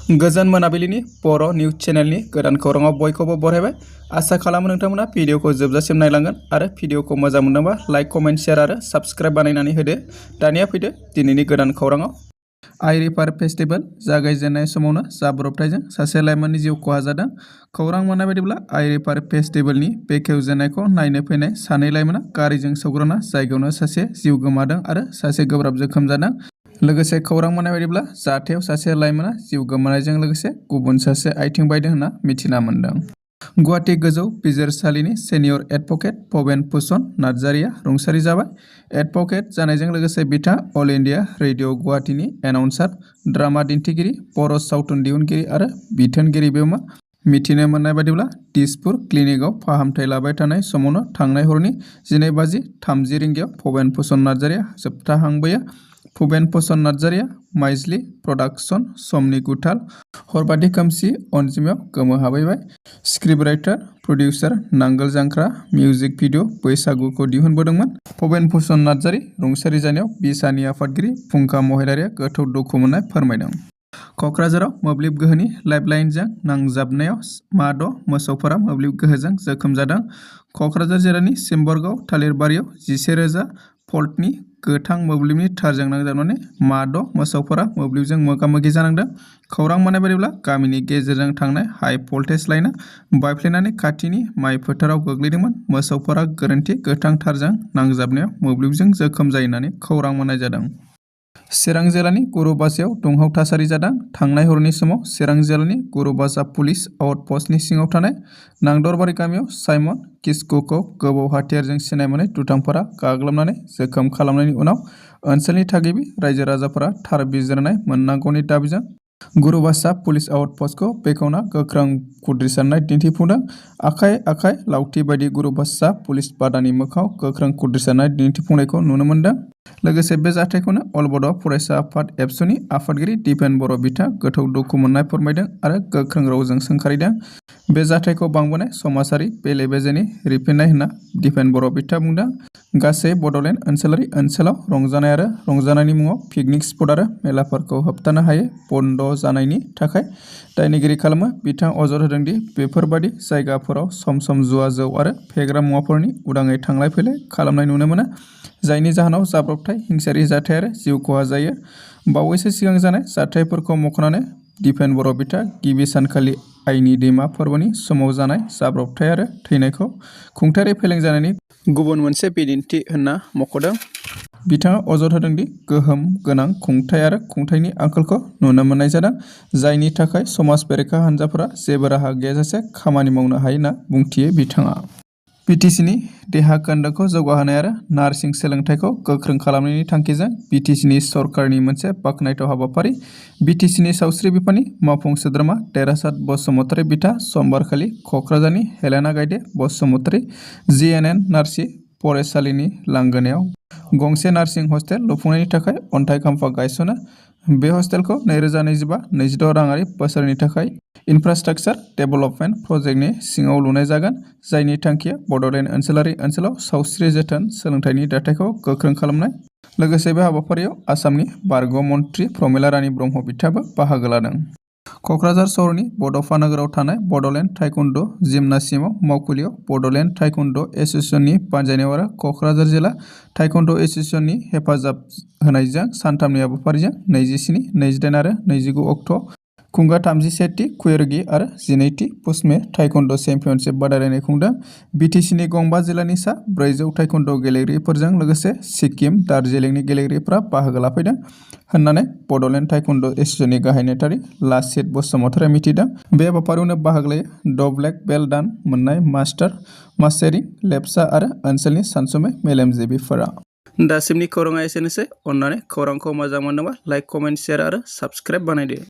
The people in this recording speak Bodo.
गोजोन मोनाबिलिनि बर' निउज चेनेलनि गोदान खौराङाव बयखौबो बरायबाय। आसा खालामो नोंथांमोना भिडिअखौ जोबजासिम नायलांगोन आरो भिडिअखौ मोजां मोनदोंबा लाइक, कमेन्ट, शेयार आरो साबस्क्राइब बानायनानै होदो। दानिया फैदो दिनैनि गोदान खौराङाव। आइ रिभार फेस्टिवल जागायजेननाय समावनो जाब्रबथायजों सासे लाइमोननि जिउ खहा जादों। खौरां मोननाय बायदिब्ला आइ रिभार फेस्टिवलनि बेखेवजेननायखौ नायनो फैनाय सानै लाइमोना गारिजों सौग्रावना जायगायावनो सासे जिउ गोमादों आरो सासे गोब्राब जोखोम जादों। लोगोसे खौरां मोननाय बायदिब्ला जाथायाव सासे लाइमोना जिउ गोमानायजों लोगोसे गुबुन सासे आथिं बायदों होनना मिथिना मोन्दों। गुवाहाटी गोजौ बिजिरसालिनि सेनियर एडभकेट भबेन भुषण नार्जारिया रुंसारि जाबाय। एडभकेट जानायजों लोगोसे बिथाङा अल इन्डिया रेडिअ गुवाहाटीनि एनाउन्सार, ड्रामा दिन्थिगिरि, बर' सावथुन दिहुनगिरि आरो बिथोनगिरिबोमोन। मिथिनो मोननाय बायदिब्ला दिसपुर क्लिनिकआव फाहामथाय लाबाय थानाय समावनो थांनाय हरनि 12:30 रिंगायाव भबेन भुषण नार्जारिया जोबथाहांबोयो। भबेन भुषण नार्जारिया माइजलि प्रडाक्शन, समनि गुथाल, हरबादि खोमसि अनजिमायाव गोमोहाबैबाय। स्क्रिप्ट राइटार, प्रडिउसार, नांगोल जांख्रा मिउजिक भिडिअ बैसागुखौ दिहुनबोदोंमोन। भबेन भुषण नार्जारि रुंसारि जानायाव बिसानि आफादगिरि फुंखा महिलारिया गोथौ दुखु मोननाय फोरमायदों। क'क्राझाराव मोब्लिब गोहोनि लाइफलाइनजों नांजाबनायाव माद' मोसौफोरा मोब्लिब गोहोजों जोखोम जादों। क'क्राझार जिल्लानि सिम्बरगाव थालिरबारियाव 11,000 भल्टनि गोथां मोब्लिबनि थारजों नांजाबनानै माद' मोसौफोरा मोब्लिबजों मोगा-मोगि जानांदों। खौरां मोननाय बायदिब्ला गामिनि गेजेरजों थांनाय हाइ भल्टेज लाइनआ बायफ्लेनानै खाथिनि माइ फोथाराव गोग्लैदोंमोन। मोसौफोरा गोरोन्थि गोथां थारजों नांजाबनायाव मोब्लिबजों जोखोम जायो होननानै खौरां मोननाय जादों। चिरां जिल्लानि गुरुबासायाव दुंहाव थासारि जादों। थांनाय हरनि समाव चिरां जिल्लानि गुरुबासा पुलिस आउटपस्टनि सिङाव थानाय नांदरबारि गामियाव साइमन किस्कुखौ गोबौ हाथियारजों सिनाय मोनै दुथांफोरा गाग्लोबनानै जोखोम खालामनायनि उनाव ओनसोलनि थागिबि रायजो-राजाफोरा थार बिजिरनाय मोननांगौनि दाबिजों गुरुबासा पुलिस आउटपस्टखौ बेखेवना गोख्रों खुद्रिसारनाय दिन्थिफुंदों। आखाइ आखाइ लावथि बायदि गुरुबासा पुलिस बादानि मोखाङाव गोख्रों खुद्रिसारनाय दिन्थिफुंनायखौ नुनो मोन्दों। लोगोसे बे जाथायखौनो अल बड' फरायसा आफाद एबसुनि आफादगिरि दिपेन बर' बिथाङा गोथौ दुखु मोननाय फोरमायदों आरो गोख्रों रावजों सोंखारिदों। बे जाथायखौ बांबोनाय समाजारि बेले-बेजेनि रिफिननाय होनना दिपेन बर' बिथाङा बुंदों। गासै बड'लेण्ड ओनसोलाव रंजानाय आरो रंजानायनि मुङाव पिकनिक स्पट आरो मेलाफोरखौ होबथानो हायै बन्द जानायनि थाखाय दायनिगिरि खालामो। बिथाङा अजद होदों दि बेफोरबादि जायगाफोराव सम जुवा, जौ आरो फेग्रा मुवाफोरनि उदाङै थांलाय फैलाय खालामनाय नुनो मोनो, जायनि जाहोनाव जाब्रबथाय, हिंसायारि जाथाय आरो जिउ खहा जायो। बावैसो सिगां जानाय जाथायफोरखौ मख'नानै दिपेन बर' बिथाङा गिबि सानखालि आइनि दैमा फोरबोनि समाव जानाय जाब्रबथाय आरो थैनायखौ खुंथायारि फेलें जानायनि गुबुन मोनसे बिदिन्थि होनना मख'दों। बिथाङा अजद होदों दि गोहोम गोनां खुंथाय आरो खुंथायनि आंखालखौ नुनो मोननाय जादों, जायनि थाखाय समाज बेरेखा हान्जाफोरा जेबो राहा गैयाजासे खामानि मावनो हायो होनना बुंथियो बिथाङा। बिटिसिनि देहा खोन्दोखौ जौगाहोनाय आरो नार्सिं सोलोंथाइखौ गोख्रों खालामनायनि थांखिजों बिटिसिनि सरकारनि मोनसे बाखनायथाव हाबाफारि। बिटिसिनि सावस्रि बिफाननि मावफुं सोद्रोमा देरहासात बसुमतारी बिथाङा समबारखालि क'क्राझारनि हेलेना गायदे बसुमतारी जिएनएन नार्सि फरायसालिनि लांगोनायाव गंसे नार्सिं हस्टेल लुफुंनायनि थाखाय अन्थाइ खाम्फा गायसनो। बे हस्टेलखौ 2025-26 राङारि बोसोरनि थाखाय इनफ्रास्ट्राक्चार डेभेलपमेन्ट प्रजेक्टनि सिङाव लुनाय जागोन, जायनि थांखिया बड'लेण्ड ओनसोलाव सावस्रि जोथोन सोलोंथाइनि दाथायखौ गोख्रों खालामनाय। लोगोसे बे हाबाफारियाव आसामनि बारग' मन्थ्रि प्रमिला रानी ब्रह्म बिथाङाबो बाहागो लादों। क'क्राझार सहरनि बड'फा नोगोराव थानाय बड'लेण्ड टाइकुन्ड' जिमनासियाम मावखुलियाव बड'लेण्ड टाइकुन्ड' एस'सिएशननि बानजायनायाव आरो क'क्राझार जिल्ला टाइकुन्ड' एस'सिएशननि हेफाजाब होनायजों सानथामनि हाबाफारिजों 27, 28 आरो 29 अक्ट' खुंगा 31थि क्वेरगि आरो 12थि पुसमे टाइकुन्ड' चेम्पियनशिप बादायलायनाय खुंदों। बिटिसिनि गंबा जिल्लानि सा 400 टाइकुन्ड' गेलेगिरिफोरजों लोगोसे सिक्किम, दार्जिलिंनि गेलेगिरिफोरा बाहागो लाफैदों होननानै बड'लेण्ड टाइकुन्ड' एस'सिएशननि गाहाय नेहाथारि लासित बसुमतारीया मिथिदों। बे हाबाफारियावनो बाहागो लायो द ब्लेक बेल्ट दान मोननाय मास्टार मासेरिं लेपचा आरो ओनसोलनि सानसुमै मेलेमजिबिफोरा। दासिमनि खौराङा एसेनोसै। अन्नानै खौरांखौ मोजां मोनदोंबा लाइक, कमेन्ट, शेयार आरो साबस्क्राइब बानायदो।